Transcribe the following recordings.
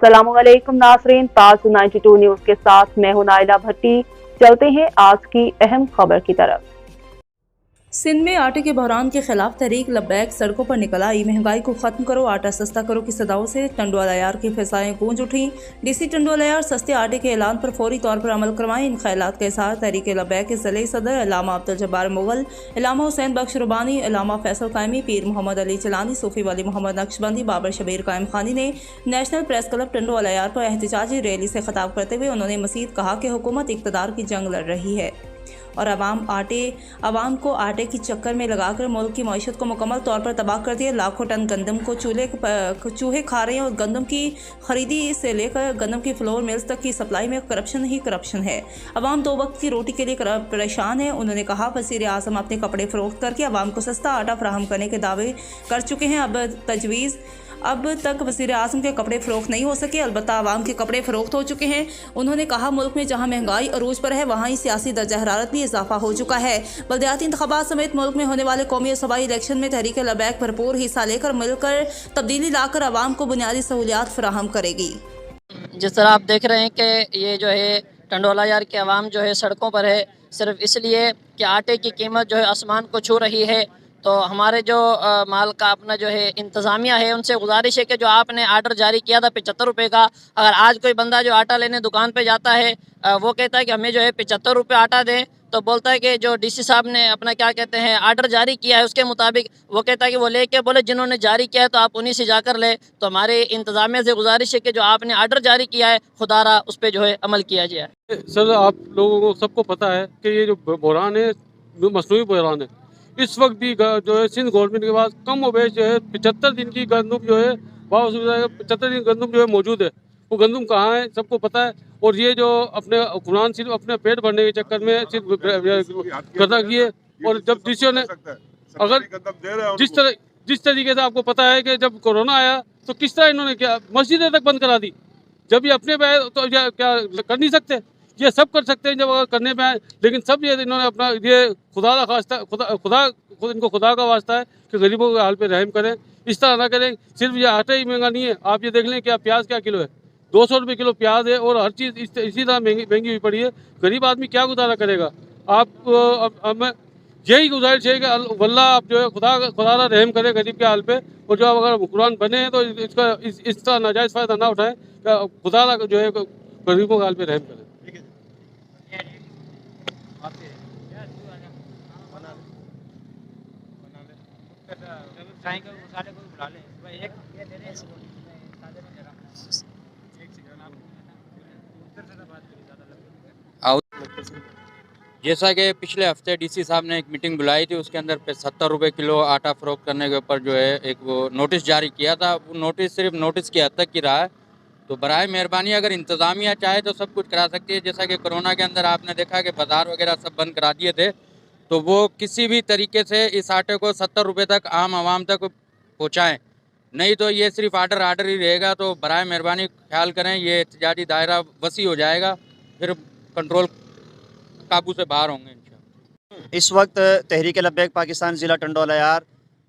अस्सलाम वालेकुम नाज़रीन, ताज 92 न्यूज़ के साथ मैं हूं नाइला भट्टी। चलते हैं आज की अहम खबर की तरफ। सिंध में आटे के बहरान के खिलाफ तहरीक लब्बैक सड़कों पर निकल आई। महंगाई को खत्म करो, आटा सस्ता करो की सदाओं से टंडोला यार की फिजाएं गूंज उठी। डीसी टंडोला यार सस्ते आटे के ऐलान पर फौरी तौर पर अमल करवाएं। इन ख्यालात के साथ तहरीक लब्बैक के ज़िले सदर अल्लामा अब्दुल जब्बार मुगल, अल्लामा हुसैन बख्श रुबानी, अल्लामा फैसल कायमी, पीर मोहम्मद अली चलानी, सूफी वली मोहम्मद नक्शबंदी, बाबर शबीर कायम खानी ने नेशनल प्रेस क्लब टंडोला यार पर एहतजाजी रैली से खिताब करते हुए उन्होंने मज़ीद कहा कि हुकूमत इक़्तिदार की जंग लड़ रही है और आवाम को आटे की चक्कर में लगाकर मुल्क की मईशत को मुकम्मल तौर पर तबाह कर दिया। लाखों टन गंदम को चूहे खा रहे हैं और गंदम की खरीदी से लेकर गंदम की फ्लोर मिल्स तक की सप्लाई में करप्शन ही करप्शन है। अवाम दो वक्त की रोटी के लिए परेशान है। उन्होंने कहा वज़ीर आज़म अपने कपड़े फ़रोख्त करके अवाम को सस्ता आटा फराहम करने के दावे कर चुके हैं। अब तक वज़ीर आज़म के कपड़े फ़रोख्त नहीं हो सके, अलबत्ता आवाम के कपड़े फ़रोख्त हो चुके हैं। उन्होंने कहा मुल्क में जहां महंगाई अरूज पर है वहां ही सियासी दर्जा हरारत भी इजाफा हो चुका है। बल्दियाती इंतखाबात समेत मुल्क में होने वाले कौमी और सूबाई इलेक्शन में तहरीक लब्बैक भरपूर हिस्सा लेकर मिलकर तब्दीली लाकर आवाम को बुनियादी सहूलियात फराहम करेगी। जिस तरह आप देख रहे हैं कि ये जो है टंडोला यार की आवाम जो है सड़कों पर है सिर्फ इसलिए कि आटे की कीमत जो है आसमान को छू रही है। तो हमारे जो माल का अपना जो है इंतज़ामिया है उनसे गुजारिश है कि जो आपने आर्डर जारी किया था 75 रुपये का, अगर आज कोई बंदा जो आटा लेने दुकान पे जाता है वो कहता है कि हमें जो है 75 रुपये आटा दें, तो बोलता है कि जो डीसी साहब ने अपना क्या कहते हैं आर्डर जारी किया है उसके मुताबिक वो कहता है कि वो लेके बोले जिन्होंने जारी किया है तो आप उन्हीं से जाकर ले। तो हमारे इंतज़ामिया से गुजारिश है कि जो आपने आर्डर जारी किया है खुदारा उस पर जो है अमल किया जाए। सर आप लोगों को सबको पता है कि ये जो बहरान है मसनूई बहरान है। इस वक्त भी जो है सिंध गवर्नमेंट के पास कम व बेश जो है 75 दिन की गंदम जो है 75 दिन गंदम जो है मौजूद है। वो गंदम कहाँ है सबको पता है। और ये जो अपने हुक्मरान सिर्फ अपने पेट भरने के चक्कर में सिर्फ करना किए। और जब डीसी ने अगर जिस तरीके से आपको पता है कि जब कोरोना आया तो किस तरह इन्होंने क्या मस्जिदें तक बंद करा दी। जब ये अपने पे तो क्या कर नहीं सकते, ये सब कर सकते हैं जब अगर करने पे आए। लेकिन सब ये इन्होंने अपना ये खुदा का खास्ता इनको खुदा का वास्ता है कि गरीबों के हाल पे रहम करें, इस तरह ना करें। सिर्फ ये आटा ही महंगा नहीं है, आप ये देख लें क्या प्याज क्या किलो है, 200 रुपये किलो प्याज है और हर चीज़ इसी तरह महंगी हुई पड़ी है। गरीब आदमी क्या गुजारा करेगा। आप हमें यही गुजारिश है कि वल्लाह आप जो है खुदा रहम करे गरीब के हाल पे। और जो अगर हुक्मरान बने हैं तो इसका इस तरह नाजायज़ फ़ायदा ना उठाएं, खुदा जो है गरीबों के हाल पे रहम करें। जैसा कि पिछले हफ्ते डीसी साहब ने एक मीटिंग बुलाई थी, उसके अंदर 70 रुपये किलो आटा फ़रोख्त करने के ऊपर जो है एक वो नोटिस जारी किया था। वो नोटिस सिर्फ नोटिस की हद तक की रहा है। तो बराए मेहरबानी अगर इंतज़ामिया चाहे तो सब कुछ करा सकती है। जैसा कि कोरोना के अंदर आपने देखा कि बाज़ार वगैरह सब बंद करा दिए थे, तो वो किसी भी तरीके से इस आटे को 70 रुपये तक आम आवाम तक पहुँचाएँ, नहीं तो ये सिर्फ आर्डर ही रहेगा। तो बराए मेहरबानी ख्याल करें, ये एहतजाजी दायरा वसी हो जाएगा, फिर कंट्रोल काबू से बाहर होंगे इंशाअल्लाह। इस वक्त तहरीक लब्बैक पाकिस्तान ज़िला टंडोला यार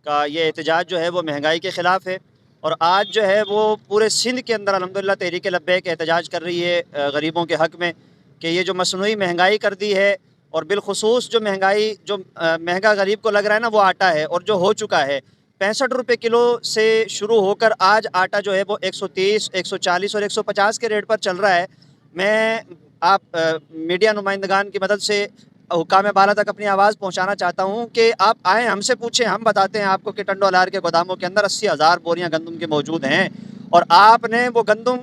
का ये एहतजाज जो है वो महंगाई के ख़िलाफ़ है। और आज जो है वो पूरे सिंध के अंदर अल्हम्दुलिल्लाह तहरीक लब्बैक एहतजाज कर रही है गरीबों के हक़ में कि ये जो मसनूई महंगाई कर दी है और बिलखुसूस जो महंगाई जो महंगा गरीब को लग रहा है ना वो आटा है। और जो हो चुका है 65 रुपये किलो से शुरू होकर आज आटा जो है वो 130, 140 और 150 के रेट पर चल रहा है। मैं आप मीडिया नुमाइंदगान की मदद से हुक्काम बाला तक अपनी आवाज़ पहुंचाना चाहता हूं कि आप आएँ, हमसे पूछें, हम बताते हैं आपको कि टंडोला यार के गोदामों के अंदर 80,000 बोरियां गंदम के मौजूद हैं। और आपने वो गंदम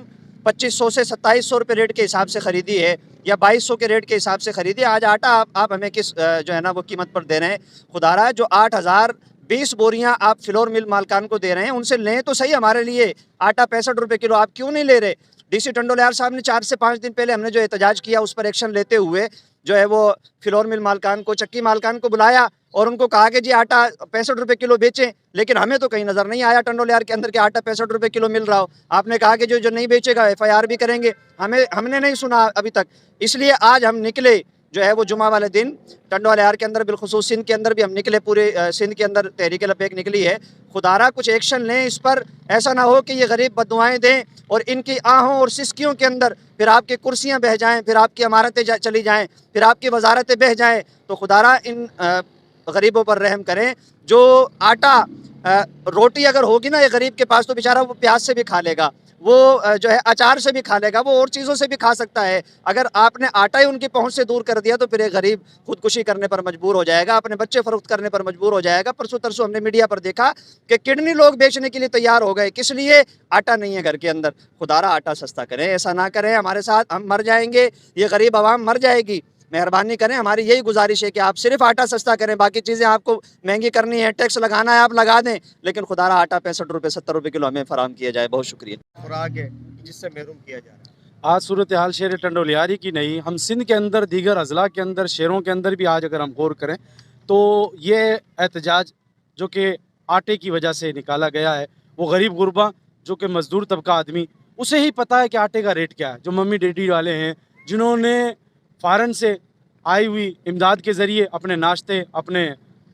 2500 से 2700 रुपये रेट के हिसाब से ख़रीदी है या 2200 के रेट के हिसाब से ख़रीदी। आज आटा आप हमें किस जो है ना वो कीमत पर दे रहे हैं। खुदारा जो 8020 बोरियां आप फ्लोर मिल मालकान को दे रहे हैं उनसे लें तो सही। हमारे लिए आटा 65 रुपये किलो आप क्यों नहीं ले रहे। डीसी टंडोला यार साहब ने 4 से 5 दिन पहले हमने जो एहतजाज किया उस पर एक्शन लेते हुए जो है वो फ्लोर मिल मालकान को, चक्की मालकान को बुलाया और उनको कहा कि जी आटा 65 रुपये किलो बेचें। लेकिन हमें तो कहीं नज़र नहीं आया टंडोला यार के अंदर कि आटा 65 रुपये किलो मिल रहा हो। आपने कहा कि जो नहीं बेचेगा FIR भी करेंगे, हमने नहीं सुना अभी तक। इसलिए आज हम निकले جو ہے وہ جمعہ والے دن ٹنڈوالہ یار کے اندر بالخصوص سندھ کے اندر بھی ہم نکلے، پورے سندھ کے اندر تحریک لبیک نکلی ہے. خدا را کچھ ایکشن لیں اس پر، ایسا نہ ہو کہ یہ غریب بددعائیں دیں اور ان کی آہوں اور سسکیوں کے اندر پھر آپ کی کرسیاں بہہ جائیں، پھر آپ کی عمارتیں چلی جائیں، پھر آپ کی وزارتیں بہہ جائیں. تو خدا را ان غریبوں پر رحم کریں. جو آٹا روٹی اگر ہوگی نا یہ غریب کے پاس تو بیچارہ وہ پیاز سے بھی کھا لے گا، وہ جو ہے اچار سے بھی کھا لے گا، وہ اور چیزوں سے بھی کھا سکتا ہے. اگر آپ نے آٹا ہی ان کی پہنچ سے دور کر دیا تو پھر ایک غریب خودکشی کرنے پر مجبور ہو جائے گا، اپنے بچے فروخت کرنے پر مجبور ہو جائے گا. پرسوں ترسوں ہم نے میڈیا پر دیکھا کہ کڈنی لوگ بیچنے کے لیے تیار ہو گئے، کس لیے؟ آٹا نہیں ہے گھر کے اندر. خدا را آٹا سستا کریں، ایسا نہ کریں ہمارے ساتھ، ہم مر جائیں گے، یہ غریب عوام مر جائے گی. مہربانی کریں، ہماری یہی گزارش ہے کہ آپ صرف آٹا سستا کریں، باقی چیزیں آپ کو مہنگی کرنی ہے، ٹیکس لگانا ہے آپ لگا دیں، لیکن خدا را آٹا 65 روپے 70 روپے کلو ہمیں فراہم کیا جائے. بہت شکریہ. خوراک ہے جس سے محروم کیا جا رہا ہے. آج صورتحال شہر ٹنڈولیاری کی نہیں، ہم سندھ کے اندر دیگر اضلاع کے اندر شہروں کے اندر بھی آج اگر ہم غور کریں تو یہ احتجاج جو کہ آٹے کی وجہ سے نکالا گیا ہے، وہ غریب غربا جو کہ مزدور طبقہ آدمی، اسے ہی پتہ ہے کہ آٹے کا ریٹ کیا ہے. جو ممی ڈیڈی والے ہیں جنہوں نے فارن سے آئی ہوئی امداد کے ذریعے اپنے ناشتے اپنے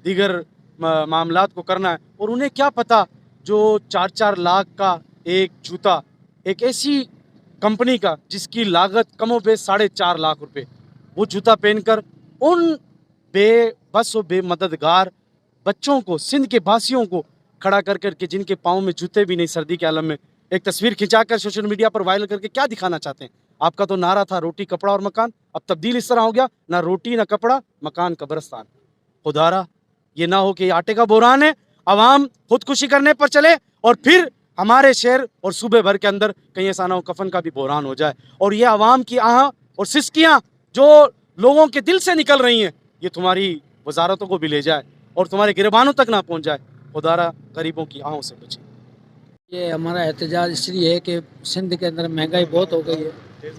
دیگر معاملات کو کرنا ہے، اور انہیں کیا پتہ جو 4-4 لاکھ کا ایک جوتا ایک ایسی کمپنی کا جس کی لاگت کم و بیش 4.5 لاکھ روپے، وہ جوتا پہن کر ان بے بس و بے مددگار بچوں کو، سندھ کے باسیوں کو کھڑا کر کے جن کے پاؤں میں جوتے بھی نہیں سردی کے عالم میں، ایک تصویر کھنچا کر سوشل میڈیا پر وائرل کر کے کیا دکھانا چاہتے ہیں؟ آپ کا تو نعرہ تھا روٹی کپڑا اور مکان، اب تبدیل اس طرح ہو گیا، نہ روٹی نہ کپڑا، مکان قبرستان. خدا را یہ نہ ہو کہ یہ آٹے کا بحران ہے، عوام خودکشی کرنے پر چلے اور پھر ہمارے شہر اور صوبے بھر کے اندر کہیں ایسا نہ ہو کفن کا بھی بحران ہو جائے، اور یہ عوام کی آہ اور سسکیاں جو لوگوں کے دل سے نکل رہی ہیں یہ تمہاری وزارتوں کو بھی لے جائے اور تمہارے گریبانوں تک نہ پہنچ جائے. خدا را غریبوں کی آہوں سے بچے. یہ ہمارا احتجاج اس لیے ہے کہ سندھ کے اندر مہنگائی بہت ہو گئی ہے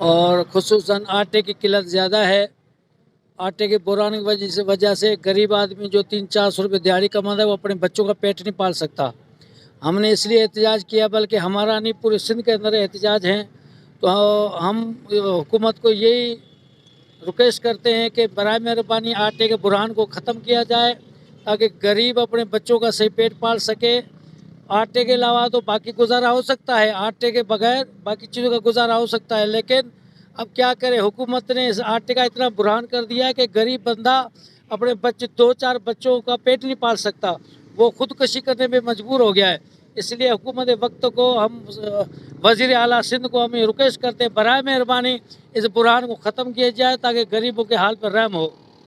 اور خصوصاً آٹے کی قلت زیادہ ہے. آٹے کے بحران کی وجہ سے غریب آدمی جو 300-400 روپے دیہاڑی کماتا ہے وہ اپنے بچوں کا پیٹ نہیں پال سکتا. ہم نے اس لیے احتجاج کیا، بلکہ ہمارا نہیں پورے سندھ کے اندر احتجاج ہیں. تو ہم حکومت کو یہی ریکویسٹ کرتے ہیں کہ برائے مہربانی آٹے کے بحران کو ختم کیا جائے تاکہ غریب اپنے بچوں کا صحیح پیٹ پال سکے. آٹے کے علاوہ تو باقی گزارا ہو سکتا ہے، آٹے کے بغیر باقی چیزوں کا گزارا ہو سکتا ہے، لیکن اب کیا کرے، حکومت نے اس آٹے کا اتنا بحران کر دیا ہے کہ غریب بندہ اپنے 2-4 بچوں کا پیٹ نہیں پال سکتا، وہ خودکشی کرنے میں مجبور ہو گیا ہے. اس لیے حکومت وقت کو ہم وزیر اعلیٰ سندھ کو ہم ریکویسٹ کرتے ہیں برائے مہربانی اس بحران کو ختم کیا جائے تاکہ غریبوں کے حال پر رحم ہو.